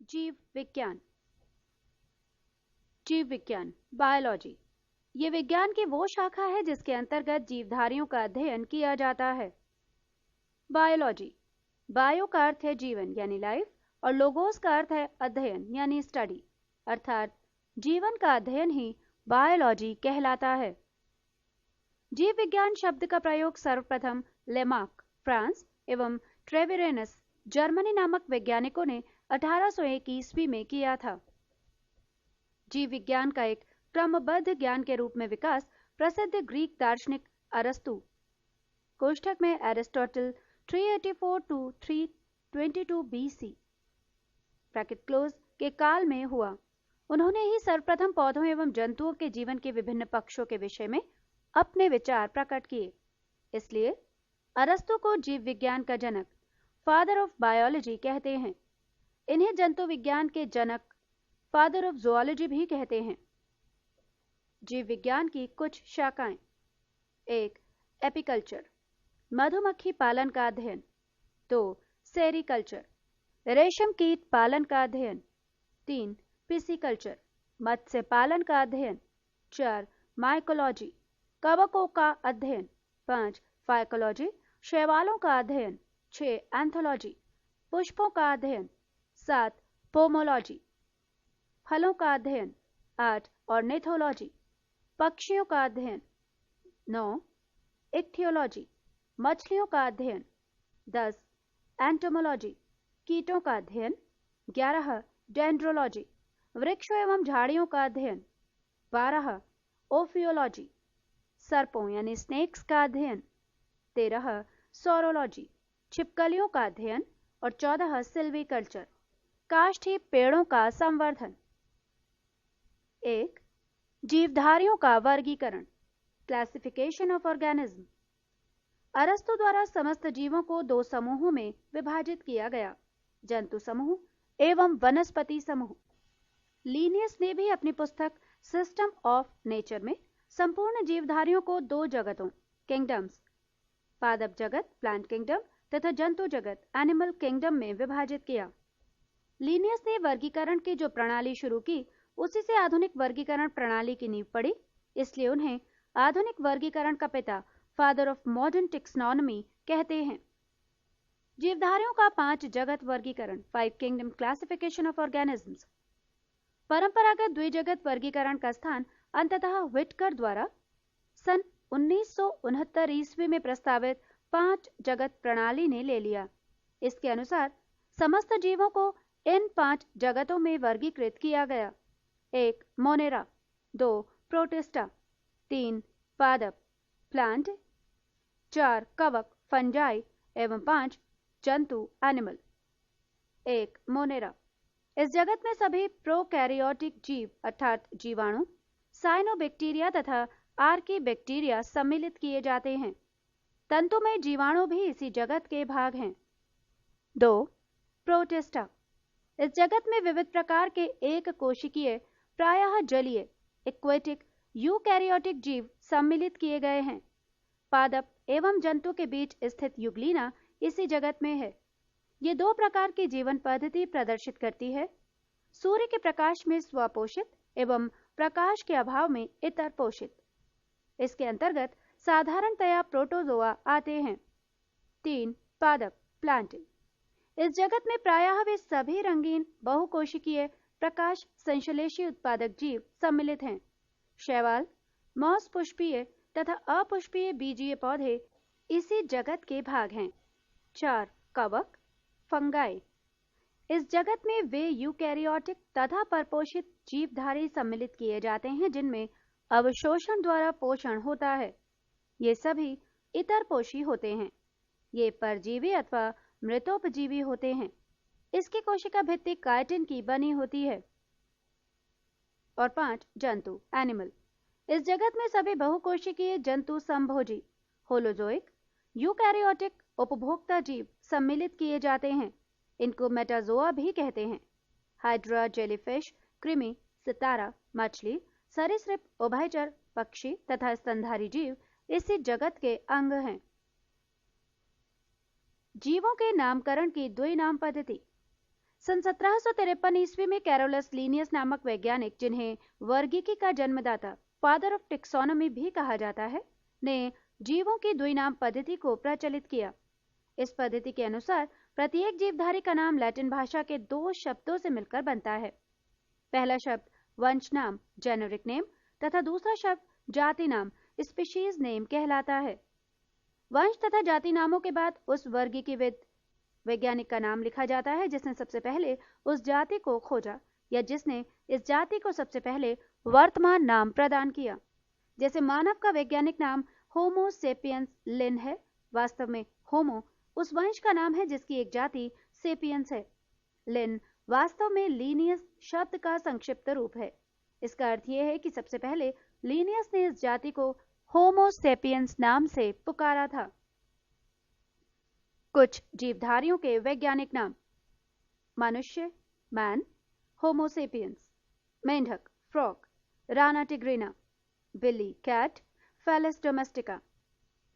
जीव विज्ञान। जीव विज्ञान बायोलॉजी ये विज्ञान की वो शाखा है जिसके अंतर्गत जीवधारियों का अध्ययन किया जाता है। बायोलॉजी, बायो का अर्थ है जीवन यानी लाइफ और लोगोस का अर्थ है अध्ययन यानी स्टडी, अर्थात जीवन का अध्ययन ही बायोलॉजी कहलाता है। जीव विज्ञान शब्द का प्रयोग सर्वप्रथम लेमार्क फ्रांस एवं ट्रेविरेनस जर्मनी नामक वैज्ञानिकों ने 1801 ईस्वी में किया था। जीव विज्ञान का एक क्रमबद्ध ज्ञान के रूप में विकास प्रसिद्ध ग्रीक दार्शनिक अरस्तु कोष्ठक में Aristotle 384 to 322 BC bracket close के काल में हुआ। उन्होंने ही सर्वप्रथम पौधों एवं जंतुओं के जीवन के विभिन्न पक्षों के विषय में अपने विचार प्रकट किए। इसलिए अरस्तु को जीव विज्ञान का जनक, फादर ऑफ बायोलॉजी कहते हैं। इन्हें जंतु विज्ञान के जनक, फादर ऑफ जूलॉजी भी कहते हैं। जीव विज्ञान की कुछ शाखाएं: 1. एपिकल्चर, मधुमक्खी पालन का अध्ययन। 2. सेरीकल्चर, रेशम कीट पालन का अध्ययन। 3. पिसिकल्चर, मत्स्य पालन का अध्ययन। 4. माइकोलॉजी, कवकों का अध्ययन। 5. फाइकोलॉजी, शैवालों का अध्ययन। 6. एंथोलॉजी, पुष्पों का अध्ययन। 7. पोमोलॉजी, फलों का अध्ययन। 8. ऑर्निथोलॉजी, पक्षियों का अध्ययन। 9. इक्थियोलॉजी, मछलियों का अध्ययन। 10. एंटोमोलॉजी, कीटों का अध्ययन। 11. डेंड्रोलॉजी, वृक्षों एवं झाड़ियों का अध्ययन। 12. ओफियोलॉजी, सर्पों यानी स्नेक्स का अध्ययन। 13. सोरोलॉजी, छिपकलियों का अध्ययन। और 14. सिल्वीकल्चर, काष्ठी पेड़ों का संवर्धन। 1. जीवधारियों का वर्गीकरण, क्लासिफिकेशन ऑफ ऑर्गेनिज्म। अरस्तु द्वारा समस्त जीवों को दो समूहों में विभाजित किया गया, जंतु समूह एवं वनस्पति समूह। लीनियस ने भी अपनी पुस्तक सिस्टम ऑफ नेचर में संपूर्ण जीवधारियों को दो जगतों, किंगडम्स, पादप जगत प्लांट किंगडम तथा जंतु जगत एनिमल किंगडम में विभाजित किया। लीनियस ने वर्गीकरण की जो प्रणाली शुरू की, उसी से आधुनिक वर्गीकरण प्रणाली की नींव पड़ी। इसलिए उन्हें आधुनिक वर्गीकरण का पिता, फादर ऑफ मॉडर्न टेक्सोनॉमी कहते हैं। जीवधारियों का 5 जगत वर्गीकरण, 5 किंगडम क्लासिफिकेशन ऑफ ऑर्गेनिजम्स। परंपरागत द्विजगत वर्गीकरण का स्थान अंततः व्हिटकर द्वारा सन 1969 ईस्वी में प्रस्तावित 5 जगत प्रणाली ने ले लिया। इसके अनुसार समस्त जीवों को इन 5 जगतों में वर्गीकृत किया गया। 1. मोनेरा, 2. प्रोटिस्टा, 3. पादप प्लांट, 4. कवक फंजाई एवं 5. जंतु एनिमल। 1. मोनेरा, इस जगत में सभी प्रोकैरियोटिक जीव अर्थात जीवाणु, साइनोबैक्टीरिया तथा आर्कीबैक्टीरिया सम्मिलित किए जाते हैं। तंतुमय जीवाणु भी इसी जगत के भाग हैं। 2. प्रोटिस्टा, इस जगत में विविध प्रकार के एक कोशिकीय प्रायः जलीय एक्वेटिक यूकैरियोटिक जीव सम्मिलित किए गए हैं। पादप एवं जंतु के बीच स्थित युग्लिना इसी जगत में है। ये 2 प्रकार की जीवन पद्धति प्रदर्शित करती है, सूर्य के प्रकाश में स्वपोषित एवं प्रकाश के अभाव में इतर पोषित। इसके अंतर्गत साधारणतया प्रोटोजोआ आते हैं। 3. पादप प्लांट, इस जगत में प्रायः वे सभी रंगीन बहुकोशिकीय प्रकाश संश्लेषी उत्पादक जीव सम्मिलित हैं। शैवाल, मॉस पुष्पीय तथा अपुष्पीय बीजीय पौधे इसी जगत के भाग हैं। 4. कवक फंगाई, इस जगत में वे यूकैरियोटिक तथा परपोषित जीवधारी सम्मिलित किए जाते हैं जिनमें अवशोषण द्वारा पोषण होता है। ये सभी इतरपोषी होते हैं। ये परजीवी अथवा मृतोपजीवी होते हैं। इसकी कोशिका भित्ति काइटिन की बनी होती है। और 5. जंतु एनिमल, इस जगत में सभी बहुकोशिकीय जंतु संभोजी होलोजोइक यूकैरियोटिक उपभोक्ता जीव सम्मिलित किए जाते हैं। इनको मेटाजोआ भी कहते हैं। हाइड्रा, जेलीफिश, कृमि, सितारा, मछली, सरीसृप, उभयचर, पक्षी तथा स्तनधारी जीव इसी जगत के अंग हैं। जीवों के नामकरण की द्विनाम पद्धति। सन 1753 ईस्वी में कैरोलस लीनियस नामक वैज्ञानिक, जिन्हें वर्गीकी का जन्मदाता, फादर ऑफ टेक्सोनॉमी भी कहा जाता है, ने जीवों की द्विनाम पद्धति को प्रचलित किया। इस पद्धति के अनुसार प्रत्येक जीवधारी का नाम लैटिन भाषा के 2 शब्दों से मिलकर बनता है। पहला शब्द वंश नाम, जेनेरिक नेम, तथा दूसरा शब्द जाति नाम, स्पीशीज नेम कहलाता है। वंश तथा जाति नामों के बाद उस वर्गीकृत वैज्ञानिक का नाम लिखा जाता है जिसने सबसे पहले उस जाति को खोजा या जिसने इस जाति को सबसे पहले वर्तमान नाम प्रदान किया। जैसे मानव का वैज्ञानिक नाम होमो सेपियंस लिन है, वास्तव में होमो उस वंश का नाम है जिसकी एक जाति सेपियंस है। लिन वास्तव में लीनियस शब्द का संक्षिप्त रूप है। इसका अर्थ यह है कि सबसे पहले लीनियस ने इस जाति को होमो सेपियंस नाम से पुकारा था। कुछ जीवधारियों के वैज्ञानिक नाम: मनुष्य मैन, होमो सेपियंस; मेंढक फ्रॉग, राना टिग्रिना; बिल्ली कैट, फेलिस डोमेस्टिका;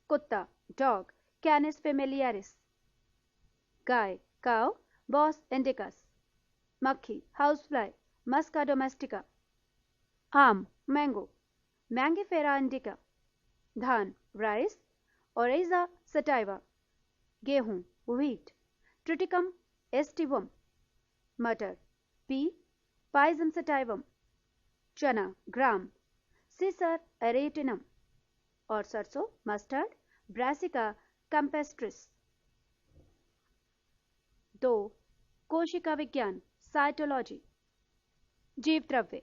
कुत्ता डॉग, कैनिस फेमिलियारिस; गाय काउ, बॉस इंडिकस; मक्खी हाउस फ्लाई, मस्का डोमेस्टिका; आम मैंगो, मैंगिफेरा इंडिका; धान राइस, ओरेजा सटाइवा; गेहूं व्हीट, ट्रिटिकम एस्टिवम; मटर पी, पाइजम सटाइवम; चना ग्राम, सिसर एरेटिनम; और सरसों मस्टर्ड, ब्रासिका कैम्पेस्ट्रिस। 2. कोशिका विज्ञान, साइटोलॉजी। जीवद्रव्य,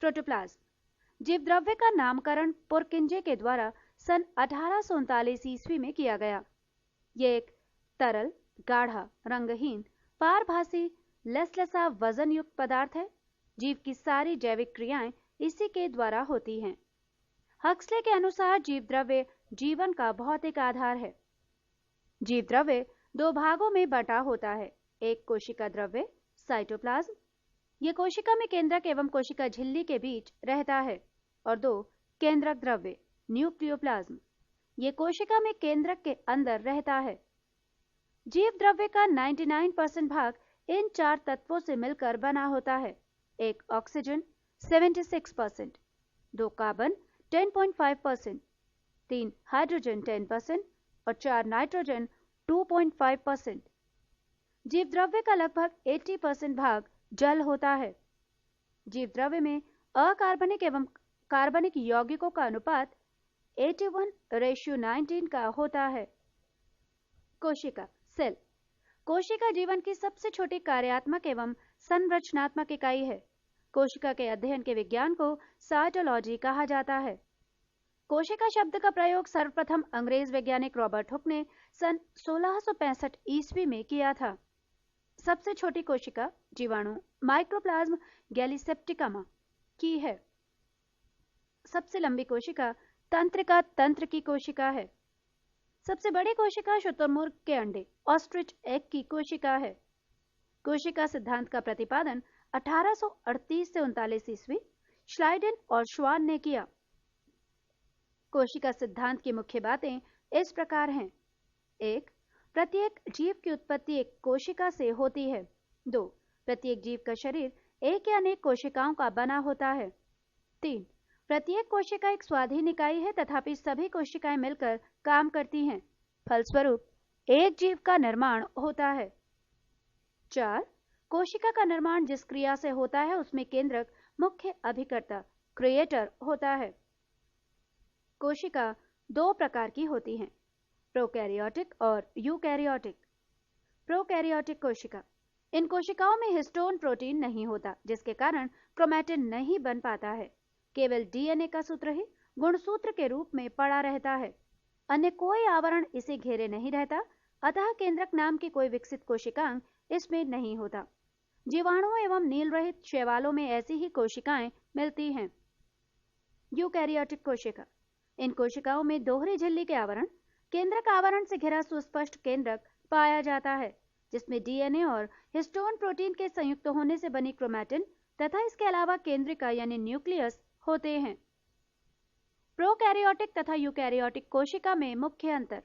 प्रोटोप्लाज्म। जीवद्रव्य का नामकरण पुरकिंजे के द्वारा सन 1839 ईस्वी में किया गया। यह एक तरल, गाढ़ा, रंगहीन, पारभासी, लसलसा, वजन युक्त पदार्थ है। जीव की सारी जैविक क्रियाएं इसी के द्वारा होती हैं। हक्सले के अनुसार जीवद्रव्य जीवन का भौतिक आधार है। जीवद्रव्य 2 भागों में बटा होता है। एक कोशिका द्रव्य, साइटोप्लाज्म, यह कोशिका में केंद्रक एवं कोशिका झिल्ली के बीच रहता है। और 2 केंद्रक द्रव्य, न्यूक्लियोप्लाज्म, यह कोशिका में केंद्रक के अंदर रहता है। जीव द्रव्य का 99% भाग इन 4 तत्वों से मिलकर बना होता है। 1 ऑक्सीजन 76%, 2 कार्बन 10.5%, 3 हाइड्रोजन 10% और 4 नाइट्रोजन 2.5%। जीव द्रव्य का लगभग 80% भाग जल होता है। जीव द्रव्य में अकार्बनिक एवं कार्बनिक यौगिकों का अनुपात 81:19 का होता है। कोशिका, सेल। कोशिका जीवन की सबसे छोटी कार्यात्मक एवं संरचनात्मक इकाई है। कोशिका के अध्ययन के विज्ञान को साइटोलॉजी कहा जाता है। कोशिका शब्द का प्रयोग सर्वप्रथम अंग्रेज वैज्ञानिक रॉबर्ट हुक ने सन 1665 ईस्वी में किया था। सबसे छोटी कोशिका जीवाणु माइक्रोप्लाज्म गैलीसेप्टिकमा की है। सबसे लंबी कोशिका तंत्रिका तंत्र की कोशिका है। सबसे बड़ी कोशिका शुतुरमुर्ग के अंडे ऑस्ट्रिच एग की कोशिका है। कोशिका सिद्धांत का प्रतिपादन 1838 से 39 ईस्वी श्लाइडेन और श्वान ने किया। कोशिका सिद्धांत की मुख्य बातें इस प्रकार हैं: 1. प्रत्येक जीव की उत्पत्ति एक कोशिका से होती है। 2. प्रत्येक जीव का शरीर एक या अनेक कोशिकाओं का बना होता है। 3. प्रत्येक कोशिका एक स्वाधीन इकाई है, तथापि सभी कोशिकाएं मिलकर काम करती हैं। फलस्वरूप एक जीव का निर्माण होता है। 4. कोशिका का निर्माण जिस क्रिया से होता है उसमें केंद्रक मुख्य अभिकर्ता क्रिएटर होता है। कोशिका 2 प्रकार की होती हैं, प्रोकैरियोटिक और यूकैरियोटिक। प्रोकैरियोटिक कोशिका, इन कोशिकाओं में हिस्टोन प्रोटीन नहीं होता, जिसके कारण क्रोमैटिन नहीं बन पाता है। केवल डीएनए का सूत्र ही गुणसूत्र के रूप में पड़ा रहता है। अन्य कोई आवरण इसे घेरे नहीं रहता, अतः केंद्रक नाम की कोई विकसित कोशिकांग इसमें नहीं होता। जीवाणुओं एवं नील रहित शैवालों में ऐसी ही कोशिकाएं मिलती हैं। यूकैरियोटिक कोशिका, इन कोशिकाओं में दोहरी झिल्ली के आवरण, केंद्रक आवरण से घिरा सुस्पष्ट केंद्रक पाया जाता है, जिसमें डीएनए और हिस्टोन प्रोटीन के संयुक्त होने से बनी क्रोमैटिन तथा इसके अलावा केंद्रिका यानी न्यूक्लियस होते हैं। प्रोकैरियोटिक तथा यूकैरियोटिक कोशिका में मुख्य अंतर: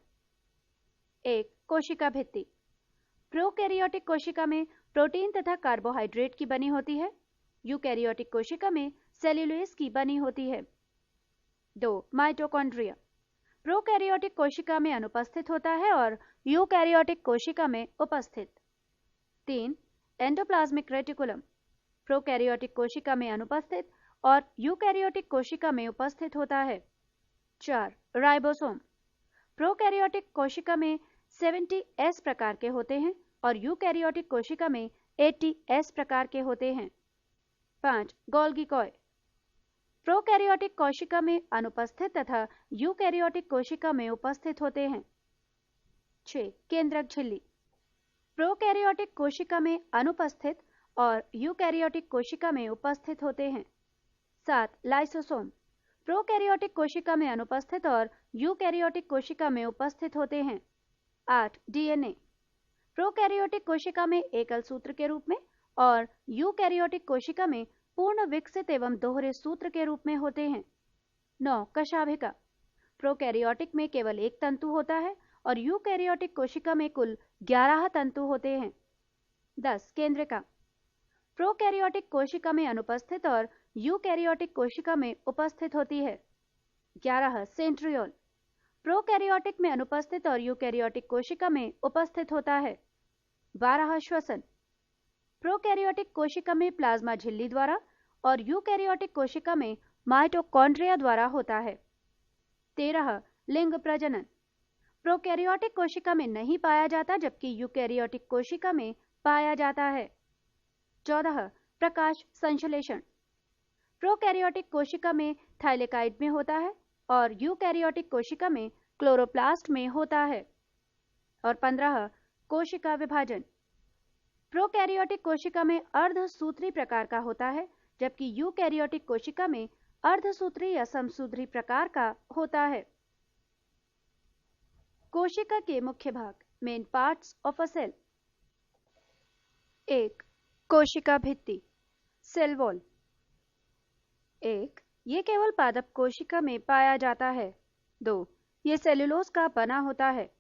1. कोशिका भित्ति। प्रोकैरियोटिक कोशिका में प्रोटीन तथा कार्बोहाइड्रेट की बनी होती है। यूकैरियोटिक कोशिका में सेल्यूलोज की बनी होती है। 2. माइटोकॉन्ड्रिया प्रोकैरियोटिक कोशिका में अनुपस्थित होता है और यूकैरियोटिक कोशिका में उपस्थित। 3. एंडोप्लाज्मिक रेटिकुलम प्रोकैरियोटिक कोशिका में अनुपस्थित और यूकैरियोटिक कोशिका में उपस्थित होता है। 4. राइबोसोम प्रोकैरियोटिक कोशिका में 70S प्रकार के होते हैं और यूकैरियोटिक कोशिका में 80S प्रकार के होते हैं। 5. गोल्गी कॉय प्रोकैरियोटिक कोशिका में अनुपस्थित तथा यूकैरियोटिक कोशिका में उपस्थित होते हैं। 6. केंद्रक झिल्ली प्रोकैरियोटिक कोशिका में अनुपस्थित और यूकैरियोटिक कोशिका में उपस्थित होते हैं। 7. लाइसोसोम प्रोकैरियोटिक कोशिका में अनुपस्थित और यूकैरियोटिक कोशिका में उपस्थित होते हैं। 8. डीएनए प्रोकैरियोटिक कोशिका में एकल सूत्र के रूप में और यूकैरियोटिक कोशिका में पूर्ण विकसित एवं दोहरे सूत्र के रूप में होते हैं। 9. कशाभिका प्रोकैरियोटिक में केवल एक तंतु होता है और यूकैरियोटिक कोशिका में कुल 11 तंतु होते हैं। 10. केंद्रिका प्रोकैरियोटिक कोशिका में अनुपस्थित और यूकैरियोटिक कोशिका में उपस्थित होती है। 11. सेंट्रियोल प्रोकैरियोटिक में अनुपस्थित और यूकैरियोटिक कोशिका में उपस्थित होता है। 12. श्वसन प्रोकैरियोटिक कोशिका में प्लाज्मा झिल्ली द्वारा और यूकैरियोटिक कोशिका में माइटोकॉन्ड्रिया द्वारा होता है। 13. लिंग प्रजनन प्रोकैरियोटिक कोशिका में नहीं पाया जाता जबकि यूकैरियोटिक कोशिका में पाया जाता है। 14. प्रकाश संश्लेषण प्रोकैरियोटिक कोशिका में थाइलेकाइड में होता है और यूकैरियोटिक कोशिका में क्लोरोप्लास्ट में होता है। और 15. कोशिका विभाजन प्रोकैरियोटिक कोशिका में अर्धसूत्री प्रकार का होता है जबकि यूकैरियोटिक कोशिका में अर्धसूत्री या समसूत्री प्रकार का होता है। कोशिका के मुख्य भाग main parts of a cell. 1. कोशिका भित्ति सेल वॉल। 1. ये केवल पादप कोशिका में पाया जाता है। 2. ये सेल्यूलोज का बना होता है।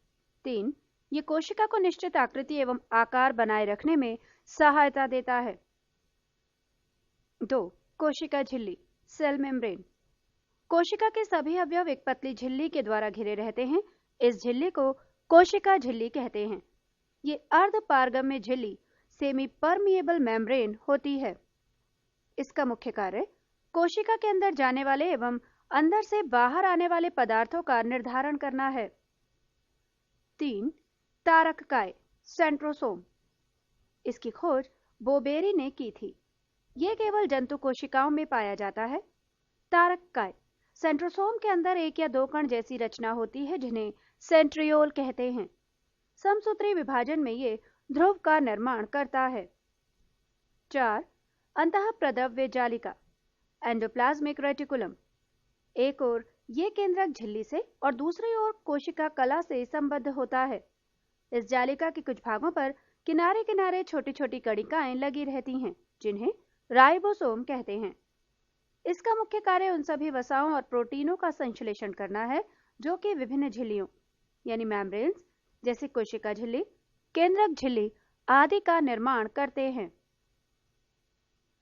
3. ये कोशिका को निश्चित आकृति एवं आकार बनाए रखने में सहायता देता है। 2. कोशिका झिल्ली सेल मेम्ब्रेन। कोशिका के सभी अवयव एक पतली झिल्ली के द्वारा घिरे रहते हैं। इस झिल्ली को कोशिका झिल्ली कहते हैं। ये अर्धपारगम्य झिल्ली सेमी परमिएबल मेम्ब्रेन होती है। इसका मुख्य कार्य कोशिका के अंदर जाने वाले एवं अंदर से बाहर आने वाले पदार्थों का निर्धारण करना है। 3. तारककाय सेंट्रोसोम। इसकी खोज बोबेरी ने की थी। यह केवल जंतु कोशिकाओं में पाया जाता है। तारककाय सेंट्रोसोम के अंदर एक या दो कण जैसी रचना होती है जिन्हें सेंट्रियोल कहते हैं। समसूत्री विभाजन में ये ध्रुव का निर्माण करता है। 4. अंतःप्रद्रव्य जालिका एंडोप्लाज्मिक रेटिकुलम। एक ओर ये केंद्रक झिल्ली से और दूसरी ओर कोशिका कला से संबद्ध होता है। इस जालिका के कुछ भागों पर किनारे किनारे छोटी छोटी कणिकाएं लगी रहती हैं जिन्हें राइबोसोम कहते हैं। इसका मुख्य कार्य उन सभी वसाओं और प्रोटीनों का संश्लेषण करना है जो कि विभिन्न झिल्लियों यानी मेम्ब्रेन्स जैसे कोशिका झिल्ली, केंद्रक झिल्ली आदि का निर्माण करते हैं।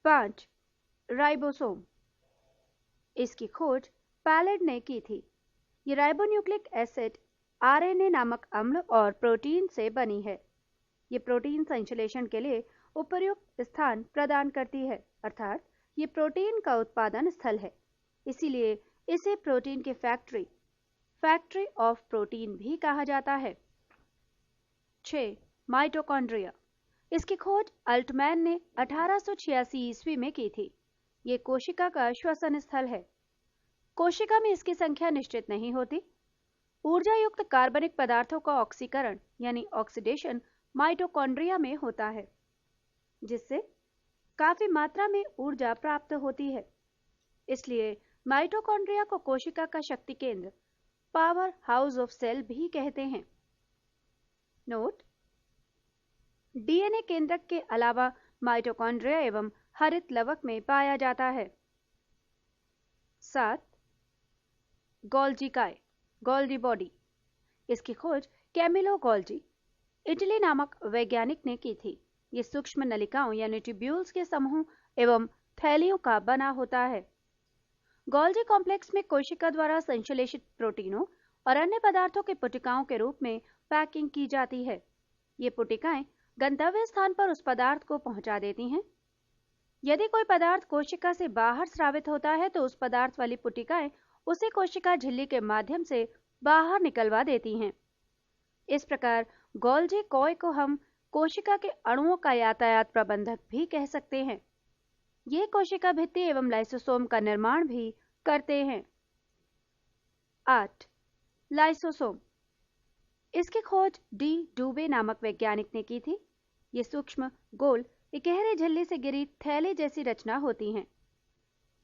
5. राइबोसोम। इसकी खोज पैलेड ने की थी। ये राइबोन्यूक्लिक एसिड आरएनए नामक अम्ल और प्रोटीन से बनी है। ये प्रोटीन संश्लेषण के लिए उपयुक्त स्थान प्रदान करती है, अर्थात ये प्रोटीन का उत्पादन स्थल है। इसीलिए इसे प्रोटीन की फैक्ट्री ऑफ प्रोटीन भी कहा जाता है। 6. माइटोकॉन्ड्रिया। इसकी खोज अल्टमैन ने 1886 ईस्वी में की थी। ये कोशिका का श्वसन स्थल है। कोशिका में इसकी संख्या निश्चित नहीं होती। ऊर्जा युक्त कार्बनिक पदार्थों का ऑक्सीकरण यानी ऑक्सीडेशन माइटोकॉन्ड्रिया में होता है, जिससे काफी मात्रा में ऊर्जा प्राप्त होती है। इसलिए माइटोकॉन्ड्रिया को कोशिका का शक्ति केंद्र पावर हाउस ऑफ सेल भी कहते हैं। नोट: डीएनए केंद्रक के अलावा माइटोकॉन्ड्रिया एवं हरित लवक में पाया जाता है। 7. Golgi body. इसकी खोज कैमिलो गोल्जी, इटली नामक वैज्ञानिक ने की थी। ये सूक्ष्म नलिकाओं यानी ट्यूब्यूल्स के समूह एवं थैलियों का बना होता है। गोल्जी कॉम्प्लेक्स में कोशिका द्वारा संश्लेषित प्रोटीनों और अन्य पदार्थों के पुटिकाओं के रूप में पैकिंग की जाती है। ये पुटिकाएं गंतव्य स्थान पर उस पदार्थ को पहुंचा देती हैं। यदि कोई पदार्थ कोशिका से बाहर स्रावित होता है तो उस पदार्थ वाली पुटिकाएं उसे कोशिका झिल्ली के माध्यम से बाहर निकलवा देती हैं। इस प्रकार गोल्जी कॉय को हम कोशिका के अणुओं का यातायात प्रबंधक भी कह सकते हैं। ये कोशिका भित्ति एवं लाइसोसोम का निर्माण भी करते हैं। 8. लाइसोसोम। इसकी खोज डी डूबे नामक वैज्ञानिक ने की थी। ये सूक्ष्म गोल इकहरी झिल्ली से गिरी थैली जैसी रचना होती हैं।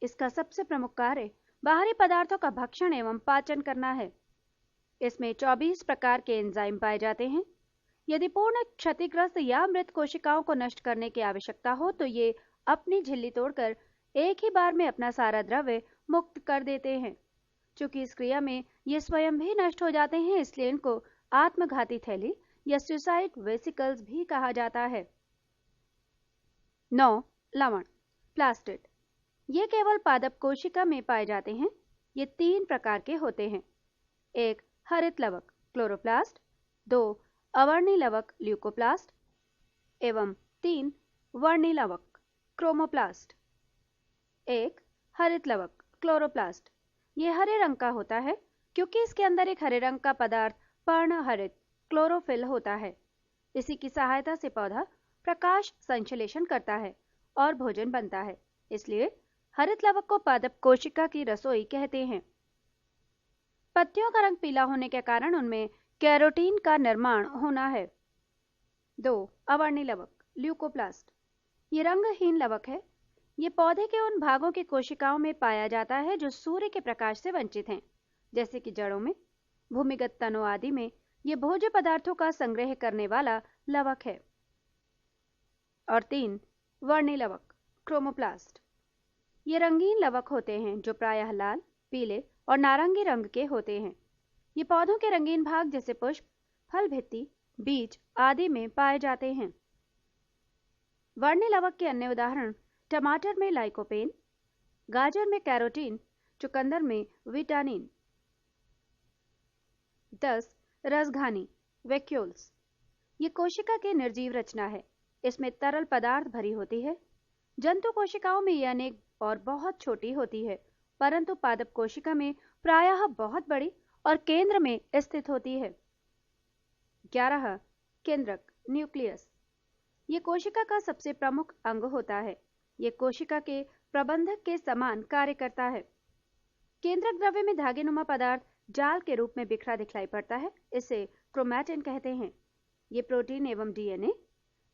इसका सबसे प्रमुख कार्य बाहरी पदार्थों का भक्षण एवं पाचन करना है। इसमें 24 प्रकार के एंजाइम पाए जाते हैं। यदि पूर्ण क्षतिग्रस्त या मृत कोशिकाओं को नष्ट करने की आवश्यकता हो तो ये अपनी झिल्ली तोड़कर एक ही बार में अपना सारा द्रव्य मुक्त कर देते हैं। चूंकि इस क्रिया में ये स्वयं भी नष्ट हो जाते हैं, इसलिए इनको आत्मघाती थैली या सुसाइड वेसिकल्स भी कहा जाता है। 9. लवण प्लास्टिड। ये केवल पादप कोशिका में पाए जाते हैं। ये 3 प्रकार के होते हैं। 1. हरित लवक क्लोरोप्लास्ट, 2. अवर्णी लवक ल्यूकोप्लास्ट एवं 3. वर्णी लवक क्रोमोप्लास्ट। 1. हरित लवक क्लोरोप्लास्ट। ये हरे रंग का होता है क्योंकि इसके अंदर एक हरे रंग का पदार्थ पर्णहरित क्लोरोफिल होता है। इसी की सहायता से पौधा प्रकाश संश्लेषण करता है और भोजन बनता है, इसलिए हरित लवक को पादप कोशिका की रसोई कहते हैं। पत्तियों का रंग पीला होने के कारण उनमें कैरोटीन का निर्माण होना है। 2. अवर्णी लवक ल्यूकोप्लास्ट। ये रंगहीन लवक है। ये पौधे के उन भागों की कोशिकाओं में पाया जाता है जो सूर्य के प्रकाश से वंचित हैं, जैसे कि जड़ों में, भूमिगत तनों आदि में। ये भोज्य पदार्थों का संग्रह करने वाला लवक है। और 3. वर्णी लवक क्रोमोप्लास्ट। ये रंगीन लवक होते हैं जो प्रायः लाल, पीले और नारंगी रंग के होते हैं। ये पौधों के रंगीन भाग जैसे पुष्प, फल भित्ति, बीज आदि में पाए जाते हैं। वर्णी लवक के अन्य उदाहरण टमाटर में लाइकोपेन, गाजर में कैरोटीन, चुकंदर में विटानिन। 10. रसघानी वैक्यूल्स। ये कोशिका की निर्जीव रचना है। इसमें तरल पदार्थ भरी होती है। जंतु कोशिकाओं में ये अनेक और बहुत छोटी होती है, परंतु पादप कोशिका में प्रायः बहुत बड़ी और केंद्र में स्थित होती है। 11. केंद्रक न्यूक्लियस। ये कोशिका का सबसे प्रमुख अंग होता है। ये कोशिका के प्रबंधक के समान कार्य करता है। केंद्रक द्रव्य में धागेनुमा पदार्थ जाल के रूप में बिखरा दिखलाई पड़ता है। इसे क्रोमैटिन कहते हैं। ये प्रोटीन एवं डीएनए,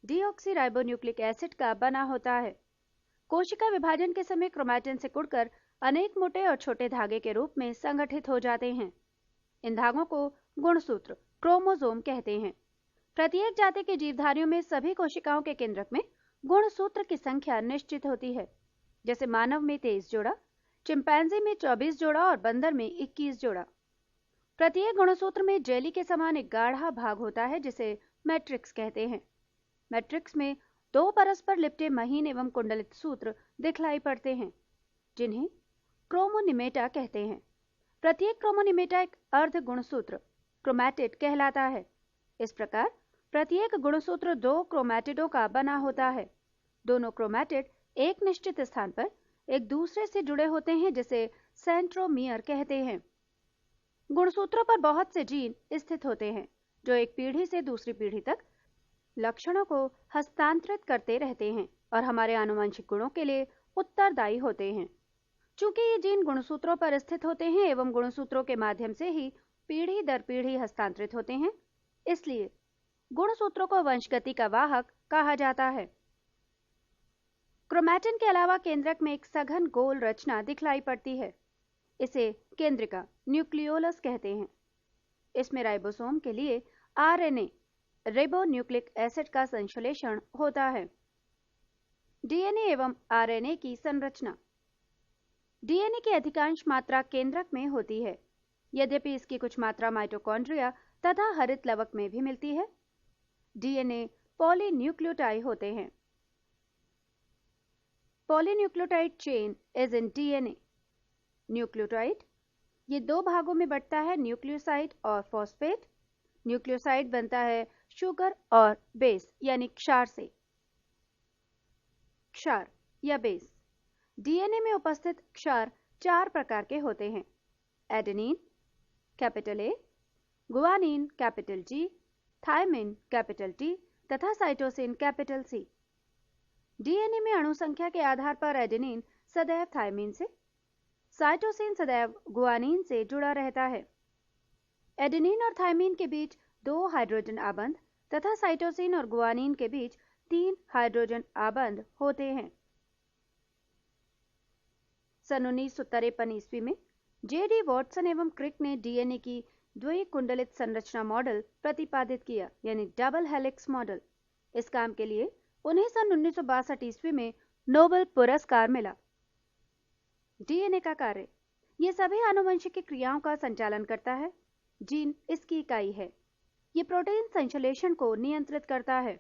डीऑक्सीराइबोन्यूक्लिक एसिड का बना होता है। कोशिका विभाजन के समय क्रोमैटिन से कुड़कर अनेक मोटे और छोटे धागे के रूप में संगठित हो जाते हैं। इन धागों को गुणसूत्र क्रोमोसोम कहते हैं। प्रत्येक जाति के जीवधारियों में सभी कोशिकाओं के केंद्रक में गुणसूत्र की संख्या निश्चित होती है। जैसे मानव में 23 जोड़ा, चिंपैंजी में 24 जोड़ा और बंदर में 21 जोड़ा। प्रत्येक गुणसूत्र में जेली के समान एक गाढ़ा भाग होता है जिसे मैट्रिक्स कहते हैं। मैट्रिक्स में 2 परस्पर लिपटे महीन एवं कुंडलित सूत्र दिखलाई पड़ते हैं जिन्हें क्रोमोनिमेटा कहते हैं। प्रत्येक क्रोमोनिमेटा एक अर्ध गुणसूत्र क्रोमैटिड कहलाता है। इस प्रकार प्रत्येक गुणसूत्र 2 क्रोमैटिडों का बना होता है। दोनों क्रोमैटिड एक निश्चित स्थान पर एक दूसरे से जुड़े होते हैं जिसे सेंट्रोमियर कहते हैं। गुणसूत्रों पर बहुत से जीन स्थित होते हैं जो एक पीढ़ी से दूसरी पीढ़ी तक लक्षणों को हस्तांतरित करते रहते हैं और हमारे आनुवंशिक गुणों के लिए उत्तरदायी होते हैं। चूंकि ये जीन गुणसूत्रों पर स्थित होते हैं एवं गुणसूत्रों के माध्यम से ही पीढ़ी दर पीढ़ी हस्तांतरित होते हैं, इसलिए गुणसूत्रों को वंशगति का वाहक कहा जाता है। क्रोमैटिन के अलावा केंद्रक में एक सघन गोल रचना दिखलाई पड़ती है। इसे केंद्रिका न्यूक्लियोलस कहते हैं। इसमें राइबोसोम के लिए आरएनए रिबोन्यूक्लिक एसिड का संश्लेषण होता है। डीएनए एवं आरएनए की संरचना। डीएनए की अधिकांश मात्रा केंद्रक में होती है, यद्यपि इसकी कुछ मात्रा माइटोकॉन्ड्रिया तथा हरित लवक में भी मिलती है। डीएनए पॉलीन्यूक्लियोटाइड होते हैं। Polynucleotide chain is in DNA. Nucleotide ये दो भागों में बंटता है, न्यूक्लियोसाइड और फॉस्फेट। न्यूक्लियोसाइड बनता है शुगर और बेस यानी क्षार से। क्षार या बेस। डीएनए में उपस्थित क्षार 4 प्रकार के होते हैं: adenine capital A, guanine capital G, thymine capital T तथा साइटोसिन कैपिटल सी। डीएनए में अणु संख्या के आधार पर एडेनिन सदैव थायमिन से, साइटोसिन सदैव गुआनिन से जुड़ा रहता है। एडेनिन और थायमिन के बीच 2 हाइड्रोजन आबंध तथा साइटोसिन और गुआनिन के बीच 3 हाइड्रोजन आबंध होते हैं। सन 1953 ईस्वी में जेडी वॉटसन एवं क्रिक ने डीएनए की द्विकुंडलित संरचना मॉडल प्रतिपादित किया, यानी डबल हेलिक्स मॉडल। इस काम के लिए उन्हें सन 1962 ईस्वी में नोबेल पुरस्कार मिला। डीएनए का कार्य। ये सभी आनुवंशिक क्रियाओं का संचालन करता है। जीन इसकी इकाई है। ये प्रोटीन संश्लेषण को नियंत्रित करता है।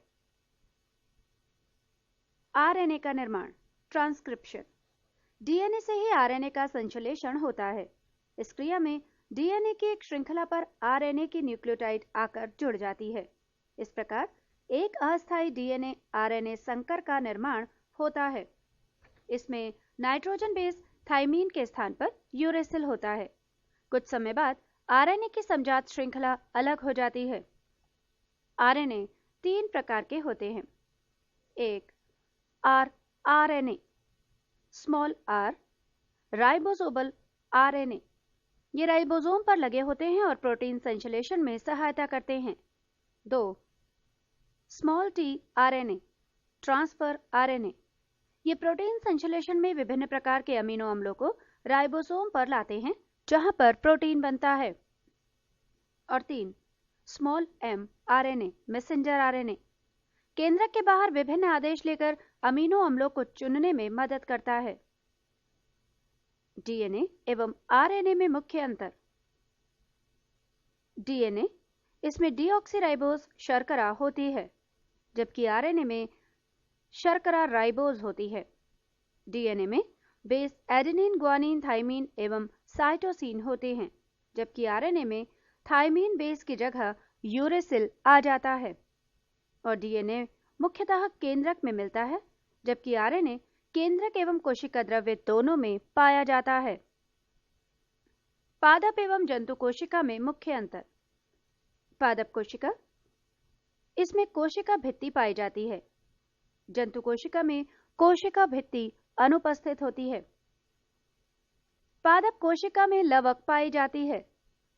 आरएनए का निर्माण, ट्रांसक्रिप्शन। डीएनए से ही आरएनए का संश्लेषण होता है। इस क्रिया में डीएनए की एक श्रृंखला पर आरएनए की न्यूक्लियोटाइड आकर जुड़ जाती है। इस प्रकार एक अस्थायी डीएनए आरएनए संकर का निर्माण होता है। इसमें नाइट्रोजन बेस थाइमीन के स्थान पर यूरेसिल होता है। कुछ समय बाद आरएनए की समजात श्रृंखला अलग हो जाती है। आरएनए 3 प्रकार के होते हैं। एक RNA, small R, ribosomal RNA. ये राइबोसोम पर लगे होते हैं और प्रोटीन संश्लेषण में सहायता करते हैं। 2 small T RNA, transfer RNA. ये प्रोटीन संश्लेषण में विभिन्न प्रकार के अमीनो अम्लों को राइबोसोम पर लाते हैं, जहां पर प्रोटीन बनता है। और 3 small M RNA, messenger RNA. केंद्रक के बाहर विभिन्न आदेश लेकर अमीनो अम्लों को चुनने में मदद करता है। डीएनए एवं आरएनए में मुख्य अंतर। डीएनए, इसमें डीऑक्सीराइबोज शर्करा होती है, जबकि आरएनए में शर्करा राइबोज होती है। डीएनए में बेस एडेनिन, गुआनिन, थाइमीन एवं साइटोसिन होते हैं, जबकि आरएनए में थाइमीन बेस की जगह यूरेसिल आ जाता है। और डीएनए मुख्यतः केंद्रक में मिलता है, जबकि आरएनए केंद्रक एवं कोशिका द्रव्य दोनों में पाया जाता है। पादप एवं जंतु कोशिका में मुख्य अंतर। पादप कोशिका, इसमें कोशिका भित्ति पाई जाती है। जंतु कोशिका में कोशिका भित्ति अनुपस्थित होती है। पादप कोशिका में लवक पाई जाती है।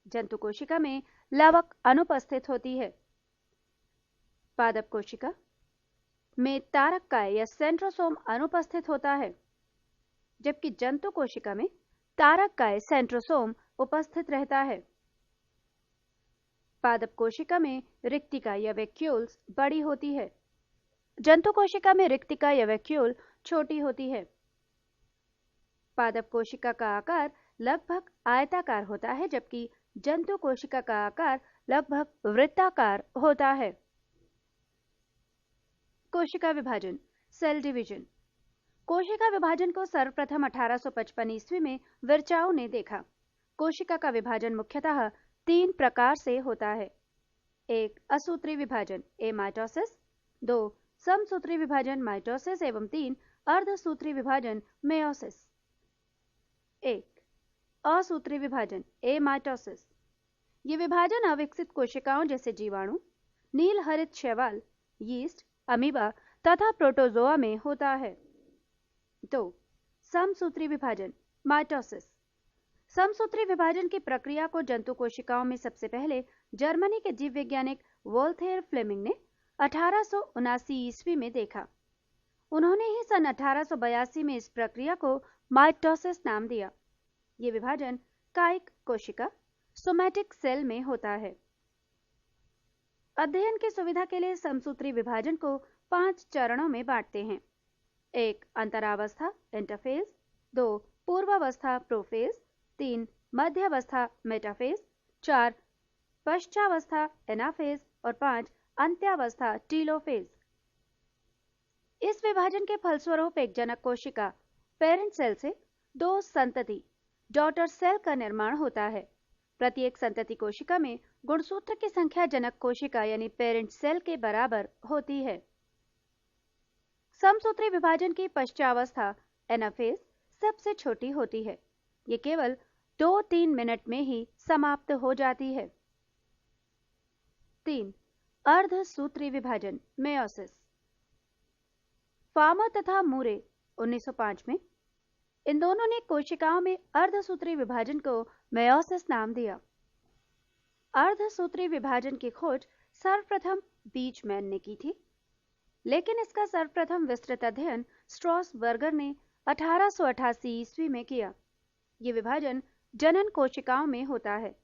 जंतु कोशिका में लवक अनुपस्थित होती है। पादप कोशिका में तारककाय या सेंट्रोसोम अनुपस्थित होता है, जबकि जंतु कोशिका में तारककाय सेंट्रोसोम उपस्थित रहता है। पादप कोशिका में रिक्तिका या वैक्यूल्स बड़ी होती है। जंतु कोशिका में रिक्तिका या वैक्यूल छोटी होती है। पादप कोशिका का आकार लगभग आयताकार होता है, जबकि जंतु कोशिका का आकार लगभग वृत्ताकार होता है। कोशिका विभाजन, सेल डिवीजन। कोशिका विभाजन को सर्वप्रथम 1855 ईस्वी में विर्चाउ ने देखा। कोशिका का विभाजन मुख्यतः 3 प्रकार से होता है। 1 असूत्री विभाजन, ए माइटोसिस। 2 समसूत्री विभाजन, माइटोसिस एवं 3 अर्धसूत्री विभाजन, मेयोसिस। 1 असूत्री विभाजन, ए माइटोसिस। ये विभाजन अविकसित कोशिकाओं जैसे जीवाणु, नील हरित शैवाल, यीस्ट, अमीबा तथा प्रोटोजोआ में होता है। 2 समसूत्री विभाजन, माइटोसिस। समसूत्री विभाजन की प्रक्रिया को जंतु कोशिकाओं में सबसे पहले जर्मनी के जीव वैज्ञानिक वोल्थेयर फ्लेमिंग ने 1879 ईस्वी में देखा। उन्होंने ही सन 1882 में इस प्रक्रिया को माइटोसिस नाम दिया। ये विभाजन कायिक कोशिका, सोमैटिक सेल में होता है। अध्ययन की सुविधा के लिए समसूत्री विभाजन को 5 चरणों में बांटते हैं। 1 अंतरावस्था, इंटरफेज। 2 पूर्वावस्था, प्रोफेज। 3 मध्यावस्था, मेटाफेज। 4 पश्चावस्था, एनाफेज। और 5 अंत्यावस्था टीलोफेज। इस विभाजन के फलस्वरूप एक जनक कोशिका पेरेंट सेल से दो संतति डॉटर सेल का निर्माण होता है। प्रत्येक संतति कोशिका में गुणसूत्र की संख्या जनक कोशिका यानी पेरेंट सेल के बराबर होती है। समसूत्री विभाजन की पश्चावस्था एनाफेज सबसे छोटी होती है। ये केवल 2-3 मिनट में ही समाप्त हो जाती है। 3. अर्धसूत्री विभाजन मेयोसिस। फार्मर तथा मूरे 1905 में इन दोनों ने कोशिकाओं में अर्धसूत्री विभाजन को मेयोसिस नाम दिया। अर्धसूत्री विभाजन की खोज सर्वप्रथम बीचमैन ने की थी, लेकिन इसका सर्वप्रथम विस्तृत अध्ययन स्ट्रॉसबर्गर ने 1888 ईस्वी में किया। ये विभाजन जनन कोशिकाओं में होता है।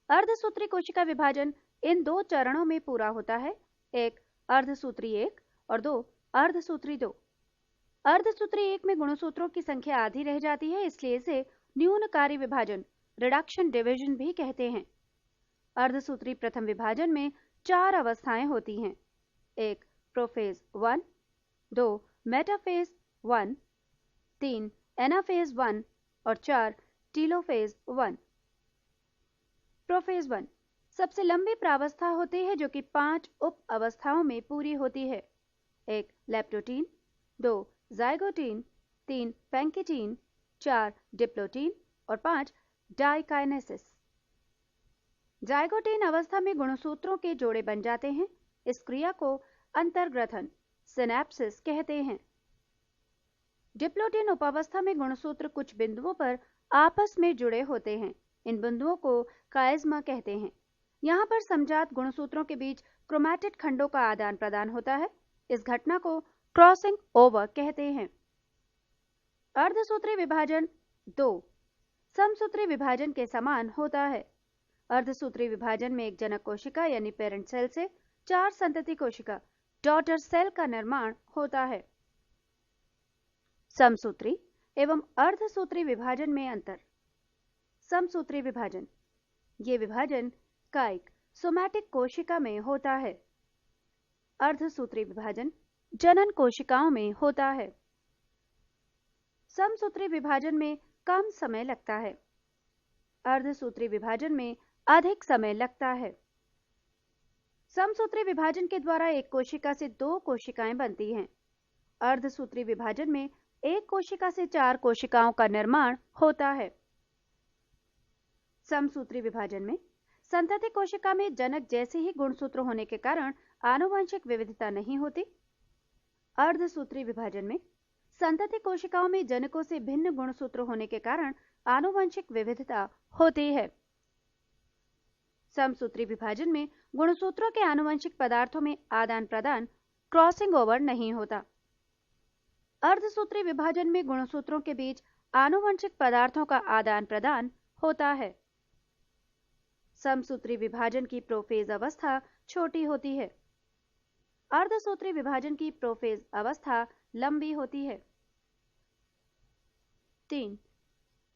अर्धसूत्री कोशिका विभाजन इन दो चरणों में पूरा होता है, एक अर्धसूत्री 1 और 2 अर्धसूत्री 2। अर्धसूत्री 1 में गुणसूत्रों की संख्या आधी रह जाती है, इसलिए इसे न्यूनकारी विभाजन रिडक्शन डिवीजन भी कहते हैं। अर्धसूत्री प्रथम विभाजन में 4 अवस्थाएं होती हैं, एक प्रोफेज 1, 2 मेटाफेज 1, 3 एनाफेज 1 और 4 टीलोफेज 1। प्रोफेज 1 सबसे लंबी प्रावस्था होती है जो कि 5 उप अवस्थाओं में पूरी होती है, एक लेप्टोटीन, 2 जाइगोटीन, 3 पैंकिटीन, 4 डिप्लोटीन और 5 डाइकाइनेसिस। जाइगोटीन अवस्था में गुणसूत्रों के जोड़े बन जाते हैं। इस क्रिया को अंतर्ग्रथन सिनैप्सिस कहते हैं। डिप्लोटीन उपावस्था में गुणसूत्र कुछ बिंदुओं पर आपस में जुड़े होते हैं। इन बिंदुओं को काइज़्मा कहते हैं। यहाँ पर समजात गुणसूत्रों के बीच क्रोमैटिड खंडों का आदान प्रदान होता है। इस घटना को क्रॉसिंग ओवर कहते हैं। अर्धसूत्री विभाजन 2 समसूत्री विभाजन के समान होता है। अर्धसूत्री विभाजन में एक जनक कोशिका यानी पेरेंट सेल से 4 संतति कोशिका डॉटर सेल का निर्माण होता है। समसूत्री एवं अर्धसूत्री विभाजन में अंतर। समसूत्री विभाजन, ये विभाजन कायिक सोमैटिक कोशिका में होता है। अर्धसूत्री विभाजन जनन कोशिकाओं में होता है। समसूत्री विभाजन में कम समय लगता है, अर्धसूत्री विभाजन में अधिक समय लगता है। समसूत्री विभाजन के द्वारा एक कोशिका से 2 कोशिकाएं बनती हैं। अर्धसूत्री विभाजन में एक कोशिका से 4 कोशिकाओं का निर्माण होता है। समसूत्री विभाजन में संतति कोशिका में जनक जैसे ही गुणसूत्र होने के कारण आनुवंशिक विविधता नहीं होती। अर्धसूत्री विभाजन में संतति कोशिकाओं में जनकों से भिन्न गुणसूत्र होने के कारण आनुवंशिक विविधता होती है। समसूत्री विभाजन में गुणसूत्रों के आनुवंशिक पदार्थों में आदान प्रदान क्रॉसिंग ओवर नहीं होता। अर्धसूत्री विभाजन में गुणसूत्रों के बीच आनुवंशिक पदार्थों का आदान प्रदान होता है। समसूत्री विभाजन की प्रोफेज अवस्था छोटी होती है, अर्धसूत्री विभाजन की प्रोफेज अवस्था लंबी होती है। 3.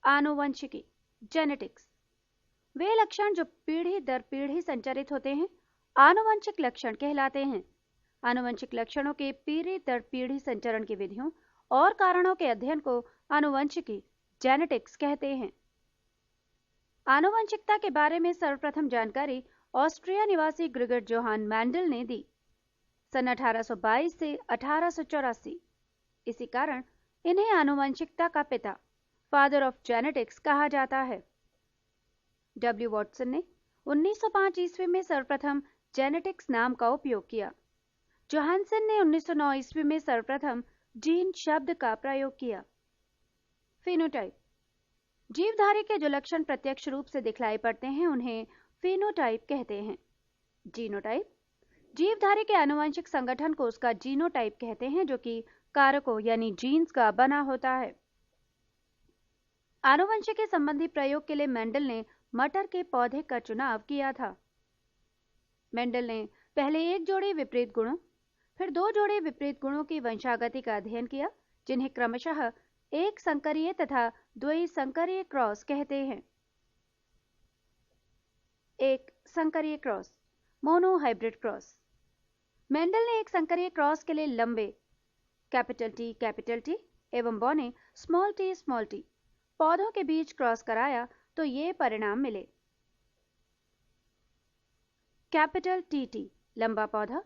आनुवंशिकी जेनेटिक्स। वे लक्षण जो पीढ़ी दर पीढ़ी संचरित होते हैं आनुवंशिक लक्षण कहलाते हैं। आनुवंशिक लक्षणों के पीढ़ी दर पीढ़ी संचरण की विधियों और कारणों के अध्ययन को आनुवंशिकी जेनेटिक्स कहते हैं। आनुवंशिकता के बारे में सर्वप्रथम जानकारी ऑस्ट्रिया निवासी ग्रिगोर जोहान मेंडल ने दी सन 1822 से 1884। इसी कारण इन्हें आनुवंशिकता का पिता फादर ऑफ जेनेटिक्स कहा जाता है। डब्ल्यू वॉटसन ने 1905 ईस्वी में सर्वप्रथम जेनेटिक्स नाम का उपयोग किया। जोहानसन ने 1909 ईस्वी में सर्वप्रथम जीन शब्द का प्रयोग किया। फिनोटाइप। जीवधारी के जो लक्षण प्रत्यक्ष रूप से दिखलाई पड़ते हैं उन्हें फिनोटाइप कहते हैं। जीनोटाइप। जीवधारी के आनुवंशिक संगठन को उसका जीनोटाइप कहते हैं जो कि कारकों यानी जीन्स का बना होता है। आनुवंशिकी संबंधी प्रयोग के लिए मेंडल ने मटर के पौधे का चुनाव किया था। मेंडल ने पहले एक जोड़ी विपरीत गुणों फिर 2 जोड़ी विपरीत गुणों की वंशागति का अध्ययन किया जिन्हें क्रमशः एक संकरीय तथा द्विसंकरीय क्रॉस कहते हैं। एक संकरीय क्रॉस मोनोहाइब्रिड क्रॉस। मेंडल ने एक संकरीय क्रॉस के लिए लंबे कैपिटल टी एवं बौने स्मॉल टी पौधों के बीच क्रॉस कराया तो ये परिणाम मिले। कैपिटल टी लंबा पौधा,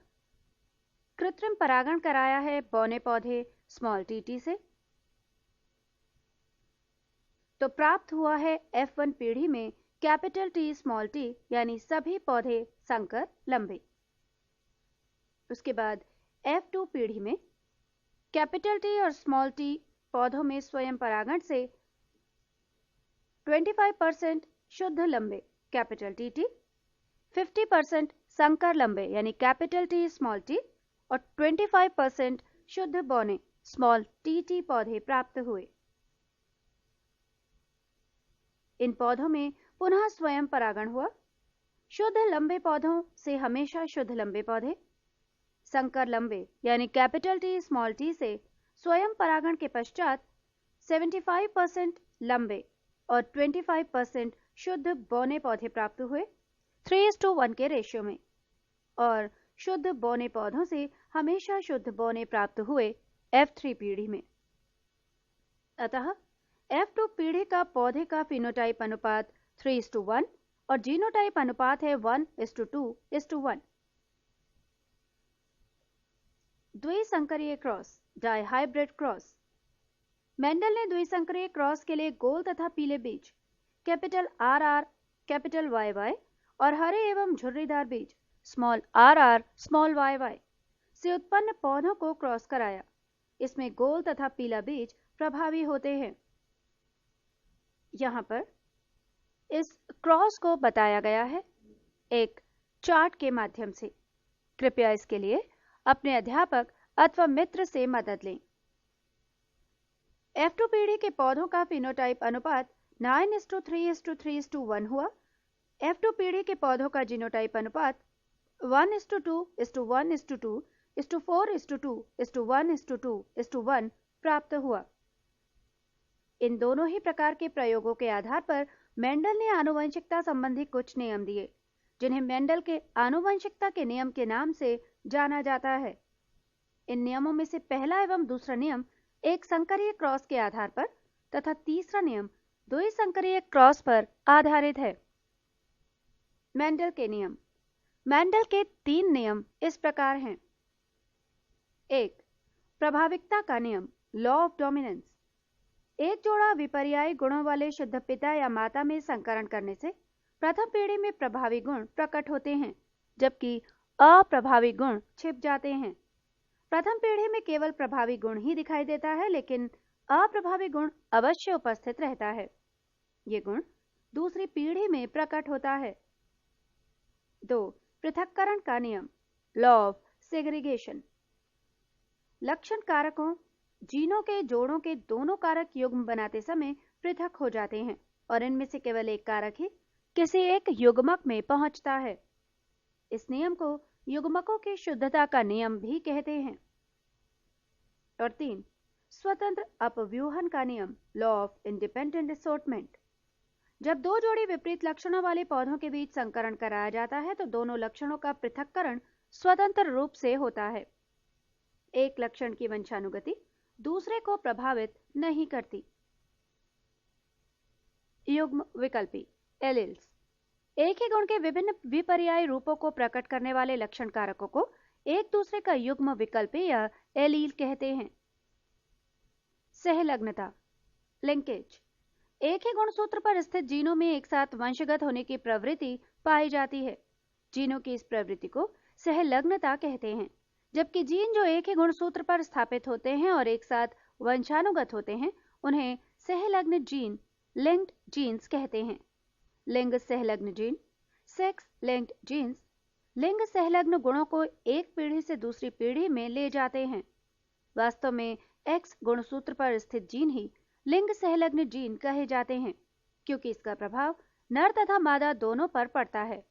कृत्रिम परागण कराया है बौने पौधे स्मॉल टी से, तो प्राप्त हुआ है F1 पीढ़ी में कैपिटल टी स्मॉल टी यानी सभी पौधे संकर लंबे। उसके बाद F2 पीढ़ी में कैपिटल टी और स्मॉल टी पौधों में स्वयं परागण से 25% शुद्ध लंबे कैपिटल टी, 50% संकर लंबे यानी कैपिटल टी स्मॉल टी और 25% शुद्ध बौने स्मॉल टी पौधे प्राप्त हुए। इन पौधों में पुनः स्वयं परागण हुआ। शुद्ध लंबे पौधों से हमेशा शुद्ध लंबे पौधे, संकर लंबे यानी कैपिटल टी स्मॉल टी से स्वयं परागण के पश्चात 75% लंबे और 25% शुद्ध बौने पौधे प्राप्त हुए 3:1 के रेशियो में, और शुद्ध बौने पौधों से हमेशा शुद्ध बौने प्राप्त हुए F3 पीढ़ी में। अतः F2 पीढ़ी का पौधे का फिनोटाइप अनुपात 3:1 और जीनोटाइप अनुपात है 1:2:1। द्विसंकरीय क्रॉस, डायहाइब्रिड क्रॉस। मेंडल ने द्विसंकरीय क्रॉस के लिए गोल तथा पीले बीज कैपिटल RR कैपिटल YY और हरे एवं झुर्रीदार बीज स्मॉल RR स्मॉल YY से उत्पन्न पौधों को क्रॉस कराया। इसमें गोल तथा पीला बीज प्रभावी होते हैं। यहाँ पर इस क्रॉस को बताया गया है एक चार्ट के माध्यम से। कृपया इसके लिए अपने अध्यापक अथवा मित्र से मदद लें। F2 पीढ़ी के पौधों का फिनोटाइप अनुपात 9:3:3:1 हुआ। F2 पीढ़ी के पौधों का जीनोटाइप अनुपात 1:2:1:2:4:2:1:1 प्राप्त हुआ। इन दोनों ही प्रकार के प्रयोगों के आधार पर मेंडल ने आनुवंशिकता संबंधी कुछ नियम दिए, जिन्हें मेंडल के आनुवंशिकता के नियम के नाम से जाना जाता है। इन नियमों में से पहला एवं दूसरा नियम एक संकरीय क्रॉस के आधार पर तथा तीसरा नियम द्विसंकरीय क्रॉस पर आधारित है। मेंडल के नियम। मेंडल के 3 नियम इस प्रकार हैं। 1. प्रभाविकता का नियम, लॉ ऑफ डोमिनेंस। एक जोड़ा विपर्यायी गुणों वाले शुद्ध पिता या माता में संकरण करने से प्रथम पीढ़ी में प्रभावी गुण प्रकट होते हैं, जबकि अप्रभावी गुण छिप जाते हैं। प्रथम पीढ़ी में केवल प्रभावी गुण ही दिखाई देता है, लेकिन अप्रभावी गुण अवश्य उपस्थित रहता है। ये गुण दूसरी पीढ़ी में प्रकट होता है। 2. पृथक्करण का नियम, लॉ ऑफ सेग्रीगेशन। लक्षण कारकों जीनों के जोड़ों के दोनों कारक युग्म बनाते समय पृथक हो जाते हैं और इनमें से केवल एक कारक ही किसी एक युग्मक में पहुंचता है। इस नियम को युग्मकों की शुद्धता का नियम भी कहते हैं। और 3. स्वतंत्र अपव्यूहन का नियम, लॉ ऑफ इंडिपेंडेंट असॉर्टमेंट। जब दो जोड़ी विपरीत लक्षणों वाले पौधों के बीच संकरण कराया जाता है तो दोनों लक्षणों का पृथक्करण स्वतंत्र रूप से होता है। एक लक्षण की वंशानुगति दूसरे को प्रभावित नहीं करती। युग्म विकल्पी, एलील्स। एक ही गुण के विभिन्न विपर्यायी रूपों को प्रकट करने वाले लक्षण कारकों को एक दूसरे का युग्म विकल्पी या एलील कहते हैं। सहलग्नता, लिंकेज। एक ही गुणसूत्र पर स्थित जीनों में एक साथ वंशगत होने की प्रवृत्ति पाई जाती है। जीनों की इस प्रवृत्ति को सहलग्नता कहते हैं, जबकि जीन जो एक ही गुणसूत्र पर स्थापित होते हैं और एक साथ वंशानुगत होते हैं उन्हें सहलग्न जीन, लिंक्ड जीन्स कहते हैं। लिंग सहलग्न जीन, सेक्स लिंक्ड जीन्स, लिंग सहलग्न गुणों को एक पीढ़ी से दूसरी पीढ़ी में ले जाते हैं। वास्तव में एक्स गुणसूत्र पर स्थित जीन ही लिंग सहलग्न जीन कहे जाते हैं, क्योंकि इसका प्रभाव नर तथा मादा दोनों पर पड़ता है।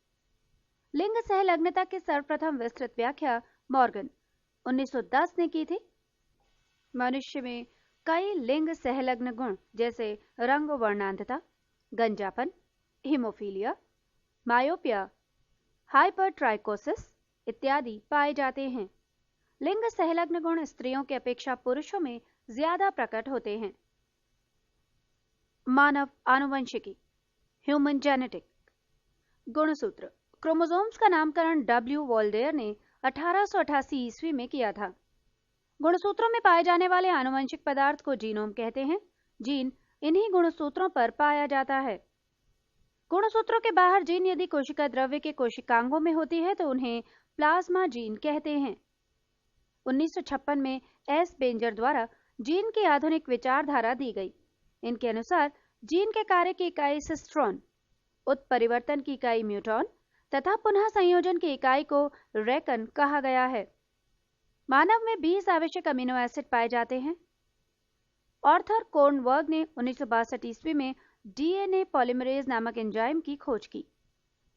लिंग सहलग्नता की सर्वप्रथम विस्तृत व्याख्या मॉर्गन 1910 ने की थी। मनुष्य में कई लिंग सहलग्न गुण जैसे रंग वर्णांधता, गंजापन, हीमोफीलिया, मायोपिया, हाइपरट्राइकोसिस, इत्यादि पाए जाते हैं। लिंग सहलग्न गुण स्त्रियों की अपेक्षा पुरुषों में ज्यादा प्रकट होते हैं। मानव आनुवंशिकी, ह्यूमन जेनेटिक। गुणसूत्र। क्रोमोसोम्स का नामकरण डब्ल्यू वॉल्डेयर ने 1888 ईस्वी में किया था। गुणसूत्रों में पाए जाने वाले आनुवंशिक पदार्थ को जीनोम कहते हैं। जीन इन्हीं गुणसूत्रों पर पाया जाता है। गुणसूत्रों के बाहर जीन यदि कोशिका द्रव्य के कोशिकांगों में होती है तो उन्हें प्लाज्मा जीन कहते हैं। 1956 में एस बेंजर द्वारा जीन की आधुनिक विचारधारा दी गई। इनके अनुसार जीन के कार्य की इकाई सिस्ट्रॉन, उत्परिवर्तन की इकाई म्यूटॉन तथा पुनः संयोजन की इकाई को रेकन कहा गया है। मानव में 20 आवश्यक अमीनो एसिड पाए जाते हैं। आर्थर कोर्नवर्ग ने 1962 ईस्वी में डीएनए पॉलीमरेज नामक एंजाइम की खोज की,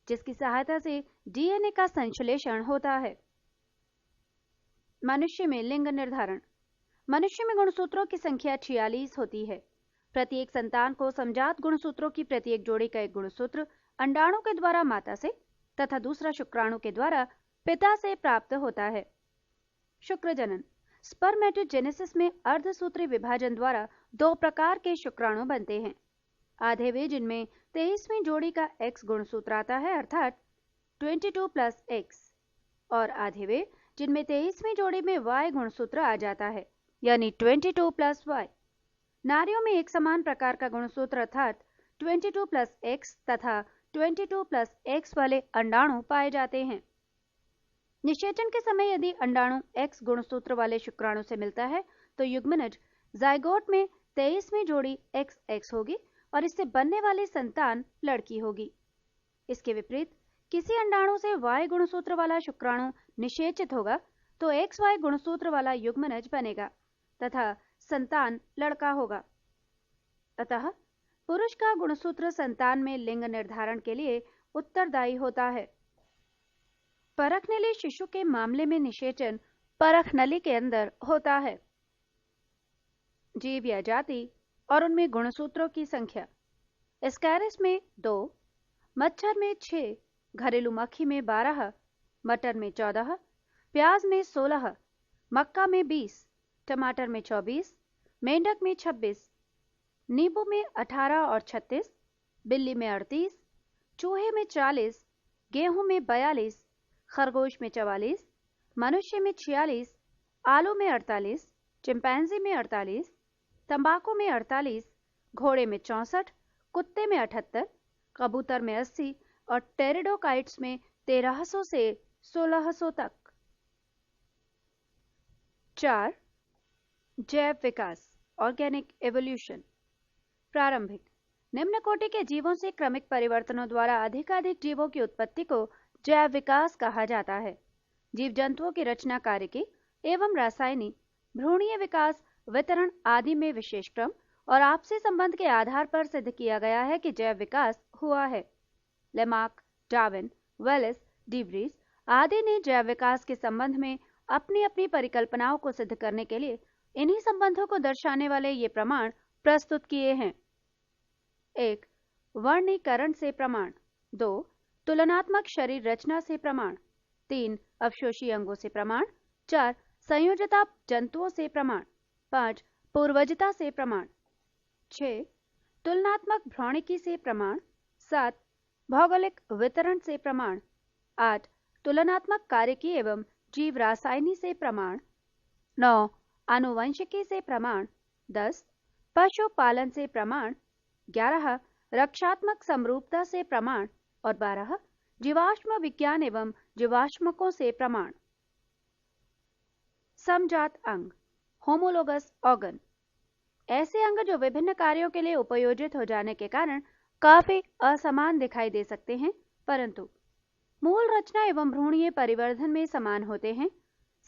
जिसकी सहायता से डीएनए का संश्लेषण होता है। मनुष्य में लिंग निर्धारण। मनुष्य में गुणसूत्रों की संख्या 46 होती है। प्रत्येक संतान को समजात गुणसूत्रों की प्रत्येक जोड़ी का एक गुणसूत्र अंडाणु के द्वारा माता से तथा दूसरा शुक्राणु के द्वारा पिता से प्राप्त होता है। शुक्र जनन। स्पर्मेटोजेनेसिस में अर्धसूत्री विभाजन द्वारा 2 प्रकार के शुक्राणु बनते हैं। आधे वे जिनमें 23वीं जोड़ी का X गुणसूत्र आता है अर्थात 22+X, और आधे वे जिनमें 23वीं जोड़ी में Y गुणसूत्र आ जाता है यानी 22+Y। नारियों में एक समान प्रकार का गुणसूत्र अर्थात 22+X तथा 22+X वाले अंडाणु पाए जाते हैं। निषेचन के समय यदि अंडाणु X गुणसूत्र वाले शुक्राणु से मिलता है तो युग्मनज जाइगोट में 23वीं जोड़ी XX होगी और इससे बनने वाली संतान लड़की होगी। इसके विपरीत किसी अंडाणु से Y गुणसूत्र वाला शुक्राणु निषेचित होगा तो XY गुणसूत्र वाला युग्मनज बनेगा तथा संतान लड़का होगा। अतः पुरुष का गुणसूत्र संतान में लिंग निर्धारण के लिए उत्तरदायी होता है। परखनली शिशु के मामले में निषेचन परखनली के अंदर होता है। जीव या जाति और उनमें गुणसूत्रों की संख्या। एस्कैरिस में 2, मच्छर में 6, घरेलू मक्खी में 12, मटर में 14, प्याज में 16, मक्का में 20, टमाटर में 24, मेंढक में 26, नींबू में 18 और 36, बिल्ली में 38, चूहे में 40, गेहूं में 42, खरगोश में 44, मनुष्य में 46, आलू में 48, चिंपैंजी में 48, तंबाकू में 48, घोड़े में 64, कुत्ते में 78, कबूतर में 80 और टेरिडोकाइट्स में 1300 से 1600 तक। 4. जैव विकास, ऑर्गेनिक एवोल्यूशन। प्रारंभिक निम्न कोटि के जीवों से क्रमिक परिवर्तनों द्वारा अधिकाधिक जीवों की उत्पत्ति को जैव विकास कहा जाता है। जीव जंतुओं की रचना कार्य की एवं रासायनिक, भ्रूणीय विकास, वितरण आदि में विशेष क्रम और आपसी संबंध के आधार पर सिद्ध किया गया है कि जैव विकास हुआ है। लेमार्क, डार्विन, वेलिस, डीवरीज आदि ने जैव विकास के संबंध में अपनी अपनी परिकल्पनाओं को सिद्ध करने के लिए इन्हीं संबंधों को दर्शाने वाले ये प्रमाण प्रस्तुत किए हैं। 1. वर्णीकरण से प्रमाण। 2. तुलनात्मक शरीर रचना से प्रमाण। 3. अवशोषी अंगों से प्रमाण। 4. संयोजता जंतुओं से प्रमाण। 5. पूर्वजता से प्रमाण। 6. तुलनात्मक भ्रौणिकी से प्रमाण। 7. भौगोलिक वितरण से प्रमाण। 8. तुलनात्मक कार्यकी एवं जीव रासायनी से प्रमाण। 9. आनुवंशिकी से प्रमाण। 10. पशुपालन से प्रमाण। 11. रक्षात्मक समरूपता से प्रमाण और 12. जीवाश्म विज्ञान एवं जीवाश्मकों से प्रमाण। समजात अंग, होमोलोगस ऑर्गन, ऐसे अंग जो विभिन्न कार्यों के लिए उपयोजित हो जाने के कारण काफी असमान दिखाई दे सकते हैं परंतु मूल रचना एवं भ्रूणीय परिवर्धन में समान होते हैं,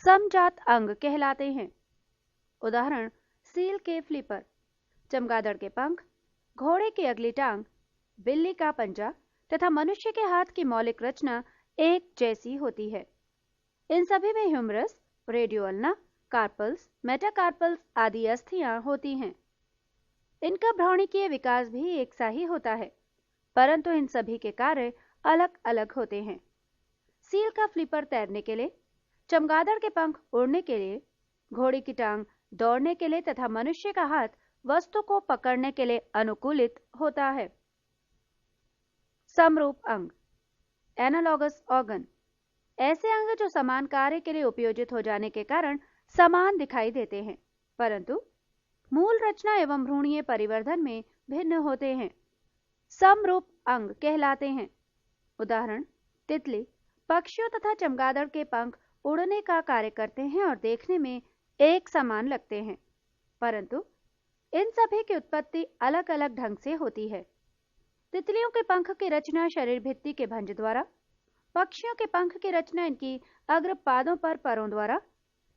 समजात अंग कहलाते हैं। उदाहरण सील के फ्लिपर, चमगादड़ के पंख, घोड़े की अगली टांग, बिल्ली का पंजा तथा मनुष्य के हाथ की मौलिक रचना एक जैसी होती है। इन सभी में ह्यूमरस, रेडियोल्ना, कार्पल्स, मेटाकार्पल्स आदि अस्थियां होती हैं। इनका भ्रौणिकीय विकास भी एक सा ही होता है परंतु इन सभी के कार्य अलग अलग होते हैं। सील का फ्लिपर तैरने के लिए, चमगादड़ के पंख उड़ने के लिए, घोड़े की टांग दौड़ने के लिए तथा मनुष्य का हाथ वस्तु को पकड़ने के लिए अनुकूलित होता है। समरूप अंग, एनालॉगस ऑर्गन, ऐसे अंग जो समान कार्य के लिए उपयोजित हो जाने के कारण समान दिखाई देते हैं, परंतु मूल रचना एवं भ्रूणीय परिवर्धन में भिन्न होते हैं, समरूप अंग कहलाते हैं। उदाहरण, तितली, पक्षियों तथा चमगादड़ के पंख उड़ने का कार्य करते हैं और देखने में एक समान लगते हैं, परंतु इन सभी की उत्पत्ति अलग अलग ढंग से होती है। तितलियों के पंख की रचना शरीर भित्ति के भंज द्वारा, पक्षियों के पंख की रचना इनकी अग्र पादों पर परों द्वारा,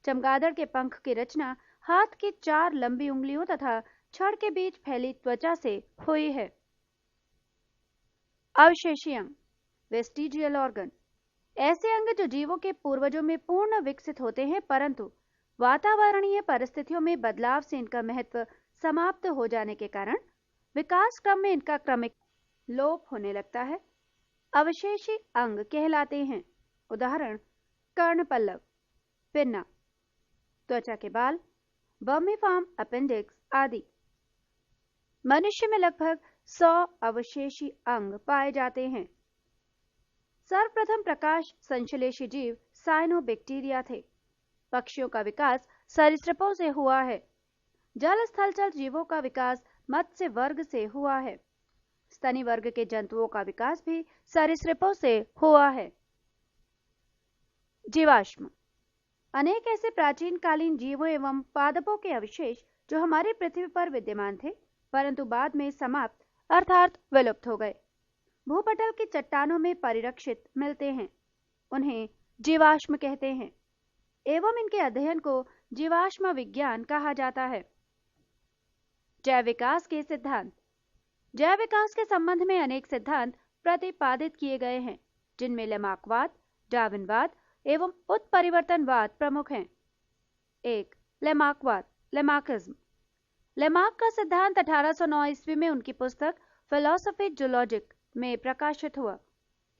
चमगादड़ के पंख की रचना हाथ की 4 लंबी उंगलियों तथा छड़ के बीच फैली त्वचा से हुई है। अवशेषी अंग, वेस्टिजियल ऑर्गन, ऐसे अंग जो जीवों के पूर्वजों में पूर्ण विकसित होते हैं, परंतु वातावरणीय परिस्थितियों में बदलाव से इनका महत्व समाप्त हो जाने के कारण विकास क्रम में इनका क्रमिक लोप होने लगता है, अवशेषी अंग कहलाते हैं। उदाहरण, कर्णपल्लव, पिन्ना, त्वचा के बाल, वर्मीफॉर्म अपेंडिक्स आदि। मनुष्य में लगभग 100 अवशेषी अंग पाए जाते हैं। सर्वप्रथम प्रकाश संश्लेषी जीव साइनोबैक्टीरिया थे। पक्षियों का विकास सरीसृपों से हुआ है। जल स्थलचर जीवों का विकास मत्स्य वर्ग से हुआ है। स्तनी वर्ग के जंतुओं का विकास भी सरीसृपों से हुआ है। जीवाश्म, अनेक ऐसे प्राचीन कालीन जीवों एवं पादपों के अवशेष जो हमारी पृथ्वी पर विद्यमान थे, परंतु बाद में समाप्त अर्थात विलुप्त हो गए, भूपटल की चट्टानों में परिरक्षित मिलते हैं। उन्हें जीवाश्म कहते हैं एवं इनके अध्ययन को जीवाश्म विज्ञान कहा जाता है। जैव विकास के सिद्धांत, जैव विकास के संबंध में अनेक सिद्धांत प्रतिपादित किए गए हैं, जिनमें लेमार्कवाद, डार्विनवाद एवं उत्परिवर्तनवाद प्रमुख हैं। 1. लेमार्कवाद, लेमार्किज्म। लेमार्क का सिद्धांत 1809 ईस्वी में उनकी पुस्तक फिलॉसफी जूलॉजिक में प्रकाशित हुआ।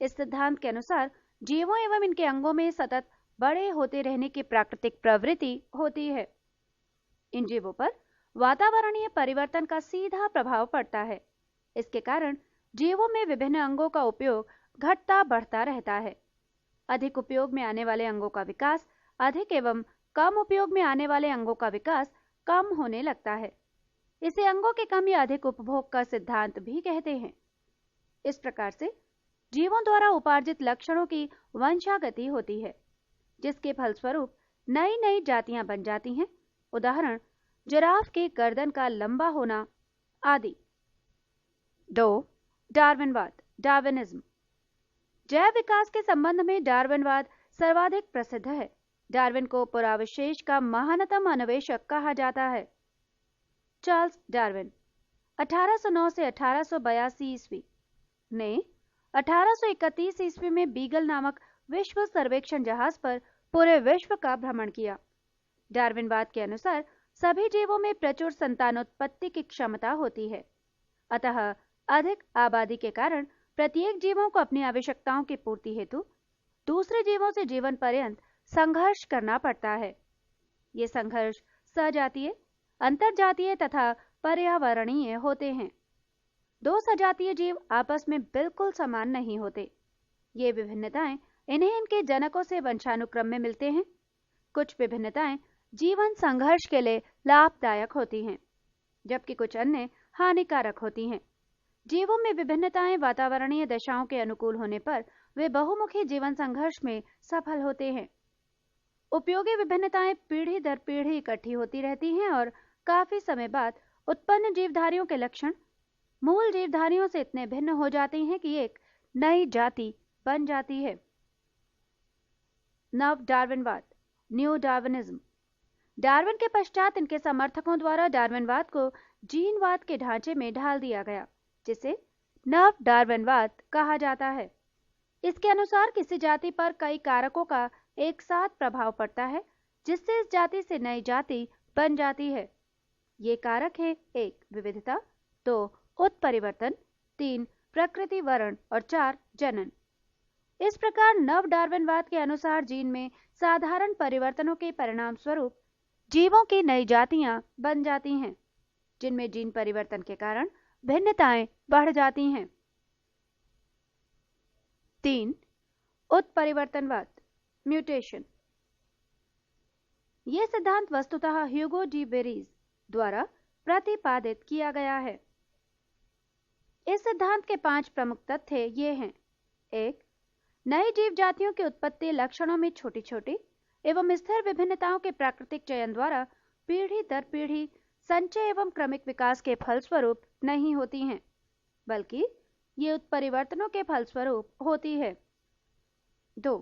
इस सिद्धांत के अनुसार जीवों एवं इनके अंगों में सतत बड़े होते रहने की प्राकृतिक प्रवृत्ति होती है। इन जीवों पर वातावरणीय परिवर्तन का सीधा प्रभाव पड़ता है। इसके कारण जीवों में विभिन्न अंगों का उपयोग घटता बढ़ता रहता है। अधिक उपयोग में आने वाले अंगों का विकास अधिक एवं कम उपयोग में आने वाले अंगों का विकास कम होने लगता है। इसे अंगों के कम या अधिक उपभोग का सिद्धांत भी कहते हैं। इस प्रकार से जीवों द्वारा उपार्जित लक्षणों की वंशागति होती है, जिसके फलस्वरूप नई नई जातियां बन जाती हैं। उदाहरण, जिराफ के गर्दन का लंबा होना आदि। 2. डार्विनवाद, डार्विनिज्म। जैव विकास के संबंध में डार्विनवाद सर्वाधिक प्रसिद्ध है। डार्विन को पुरावशेष का महानतम अन्वेषक कहा जाता है। चार्ल्स डार्विन 1809 से 1882 ईस्वी ने 1831 ईस्वी में बीगल नामक विश्व सर्वेक्षण जहाज पर पूरे विश्व का भ्रमण किया। डार्विनवाद के अनुसार सभी जीवों में प्रचुर संतानोत्पत्ति की क्षमता होती है, अतः अधिक आबादी के कारण प्रत्येक जीवों को अपनी आवश्यकताओं की पूर्ति हेतु दूसरे जीवों से जीवन पर्यंत संघर्ष करना पड़ता है। ये संघर्ष सजातीय, अंतरजातीय तथा पर्यावरणीय होते हैं। 2 सजातीय जीव आपस में बिल्कुल समान नहीं होते। ये विभिन्नताएं इन्हें इनके जनकों से वंशानुक्रम में मिलते हैं। कुछ विभिन्नताएं जीवन संघर्ष के लिए लाभदायक होती हैं, जबकि कुछ अन्य हानिकारक होती हैं। जीवों में विभिन्नताएं वातावरणीय दशाओं के अनुकूल होने पर वे बहुमुखी जीवन संघर्ष में सफल होते हैं। उपयोगी विभिन्नताएं पीढ़ी दर पीढ़ी इकट्ठी होती रहती हैं और काफी समय बाद उत्पन्न जीवधारियों के लक्षण मूल जीवधारियों से इतने भिन्न हो जाते हैं कि एक नई जाति बन जाती है। नव डार्विनवाद, न्यू डार्विनिज्म। डार्विन के पश्चात इनके समर्थकों द्वारा डार्विनवाद को जीनवाद के ढांचे में ढाल दिया गया, जिसे नव डार्विनवाद कहा जाता है। इसके अनुसार किसी जाति पर कई कारकों का एक साथ प्रभाव पड़ता है, जिससे इस जाति से नई जाति बन जाती है। ये कारक हैं 1. विविधता, 2. उत्परिवर्तन, 3. प्रकृति वर्ण और 4. जनन। इस प्रकार नव डार्विनवाद के अनुसार जीन में साधारण परिवर्तनों के परिणाम स्वरूप जीवों की नई जातियां बन जाती हैं, जिनमें जीन परिवर्तन के कारण भिन्नताएं बढ़ जाती हैं। 3. उत्परिवर्तनवाद, म्यूटेशन। यह सिद्धांत वस्तुतः ह्यूगो डी बेरीज द्वारा प्रतिपादित किया गया है। इस सिद्धांत के 5 प्रमुख तथ्य ये हैं। 1. नई जीव जातियों की उत्पत्ति लक्षणों में छोटी छोटी एवं स्थिर विभिन्नताओं के प्राकृतिक चयन द्वारा पीढ़ी दर पीढ़ी संचय एवं क्रमिक विकास के फलस्वरूप नहीं होती हैं, बल्कि ये उत्परिवर्तनों के फलस्वरूप होती है। 2.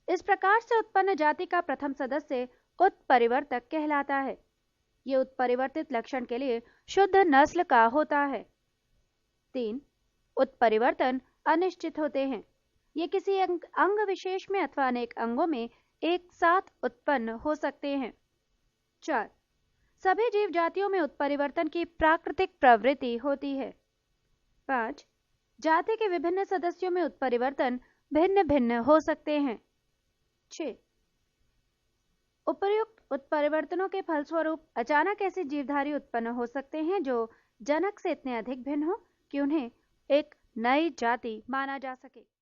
इस प्रकार से उत्पन्न जाति का प्रथम सदस्य उत्परिवर्तक कहलाता है। ये उत्परिवर्तित लक्षण के लिए शुद्ध नस्ल का होता है। 3. उत्परिवर्तन अनिश्चित होते हैं। ये किसी अंग विशेष में अथवा अनेक अंगों में एक साथ उत्पन्न हो सकते हैं। 4. सभी जीव जातियों में उत्परिवर्तन की प्राकृतिक प्रवृत्ति होती है। 5. जाति के विभिन्न सदस्यों में उत्परिवर्तन भिन्न भिन्न हो सकते हैं। 6. उपर्युक्त उत्परिवर्तनों के फलस्वरूप अचानक ऐसे जीवधारी उत्पन्न हो सकते हैं जो जनक से इतने अधिक भिन्न हो कि उन्हें एक नई जाति माना जा सके।